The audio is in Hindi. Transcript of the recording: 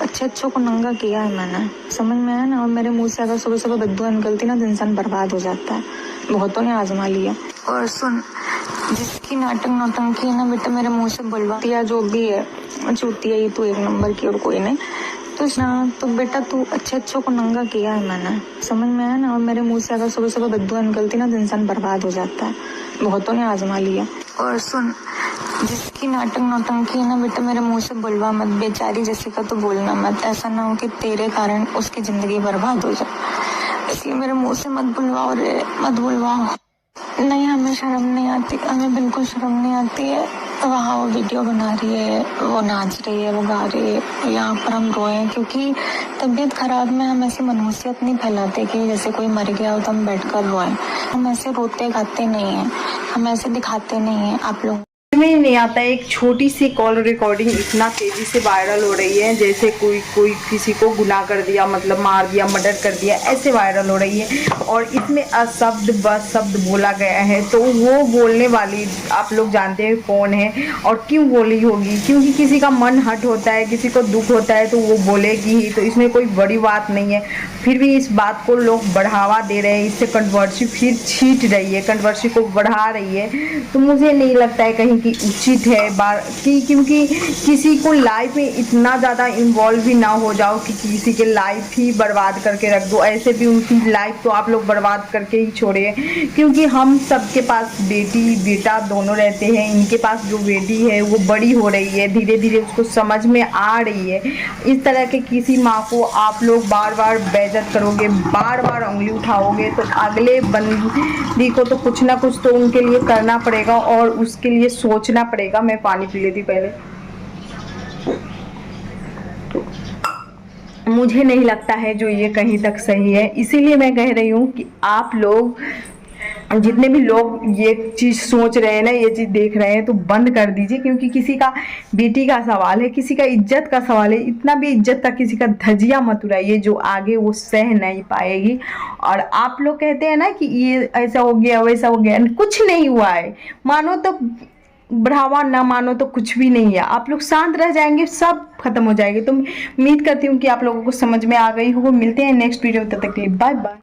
अच्छे अच्छों को नंगा किया है मैंने, समझ में आया ना। और मेरे मुंह से अगर सुबह सुबह बददुआ निकलती ना तो इंसान बर्बाद हो जाता है। बहुतों ने आजमा लिया। और सुन, जिसकी नाटक नौटंकी है ना बेटा, मेरे मुंह से बुलवाती है जो भी है, चूती है ये तू एक नंबर की और कोई नहीं। तो ना तो बेटा तू अच्छे अच्छों को नंगा किया है मैंने, समझ में आया ना। और मेरे मुंह से अगर सुबह सुबह बददुआ निकलती ना तो इंसान बर्बाद हो जाता है। बहुतों ने आजमा लिया। और सुन, जिसकी नाटक नौटंकी है ना बेटा, मेरे मुंह से बुलवा मत, बेचारी जैसिका तो बोलना मत। ऐसा ना हो कि तेरे कारण उसकी जिंदगी बर्बाद हो जाए, इसलिए मेरे मुंह से मत बुलवाओ रे, मत बुलवाओ। नहीं, हमें शर्म नहीं आती, हमें बिल्कुल शर्म नहीं आती है। वहाँ वो वीडियो बना रही है, वो नाच रही है, वो गा रही है, यहाँ पर हम रोए क्योंकि तबीयत खराब में हम ऐसी मनहूसियत नहीं फैलाते कि जैसे कोई मर गया हो तो हम बैठकर रोएं। हम ऐसे रोते गाते नहीं हैं, हम ऐसे दिखाते नहीं हैं आप लोग। में नहीं आता है। एक छोटी सी कॉल रिकॉर्डिंग इतना तेजी से वायरल हो रही है जैसे कोई किसी को गुनाह कर दिया, मतलब मार दिया, मर्डर कर दिया, ऐसे वायरल हो रही है। और इसमें अशब्द बशब्द बोला गया है। तो वो बोलने वाली आप लोग जानते हैं कौन है और क्यों बोली होगी, क्योंकि किसी का मन हट होता है, किसी को दुख होता है तो वो बोलेगी ही। तो इसमें कोई बड़ी बात नहीं है, फिर भी इस बात को लोग बढ़ावा दे रहे हैं, इससे कंट्रोवर्सी फिर छींट रही है, कंट्रोवर्सी को बढ़ा रही है। तो मुझे नहीं लगता है कहीं कि उचित है क्योंकि किसी को लाइफ में इतना ज़्यादा इन्वॉल्व भी ना हो जाओ कि किसी के लाइफ ही बर्बाद करके रख दो। ऐसे भी उनकी लाइफ तो आप लोग बर्बाद करके ही छोड़े, क्योंकि हम सबके पास बेटी बेटा दोनों रहते हैं। इनके पास जो बेटी है वो बड़ी हो रही है, धीरे धीरे उसको समझ में आ रही है। इस तरह के किसी माँ को आप लोग बार बार बेइज्जत करोगे, बार बार उंगली उठाओगे तो अगले बंदी को तो कुछ ना कुछ तो उनके लिए करना पड़ेगा और उसके लिए सोचना पड़ेगा। मैं पानी पी लेती पहले। मुझे नहीं लगता है जो ये कहीं तक सही है, इसीलिए मैं कह रही हूँ कि आप लोग जितने भी लोग ये चीज़ सोच रहे हैं ना, ये चीज़ देख रहे हैं, तो बंद कर दीजिए। क्योंकि किसी का बेटी का सवाल है, किसी का इज्जत का सवाल है। इतना भी इज्जत का किसी का धजिया मत उड़ाइए जो आगे वो सह नहीं पाएगी। और आप लोग कहते हैं ना कि ये ऐसा हो गया वैसा हो गया, कुछ नहीं हुआ है। मानो तो बढ़ावा, ना मानो तो कुछ भी नहीं है। आप लोग शांत रह जाएंगे, सब खत्म हो जाएगी। तो उम्मीद करती हूँ कि आप लोगों को समझ में आ गई होगी। मिलते हैं नेक्स्ट वीडियो, तब तक के लिए बाय बाय।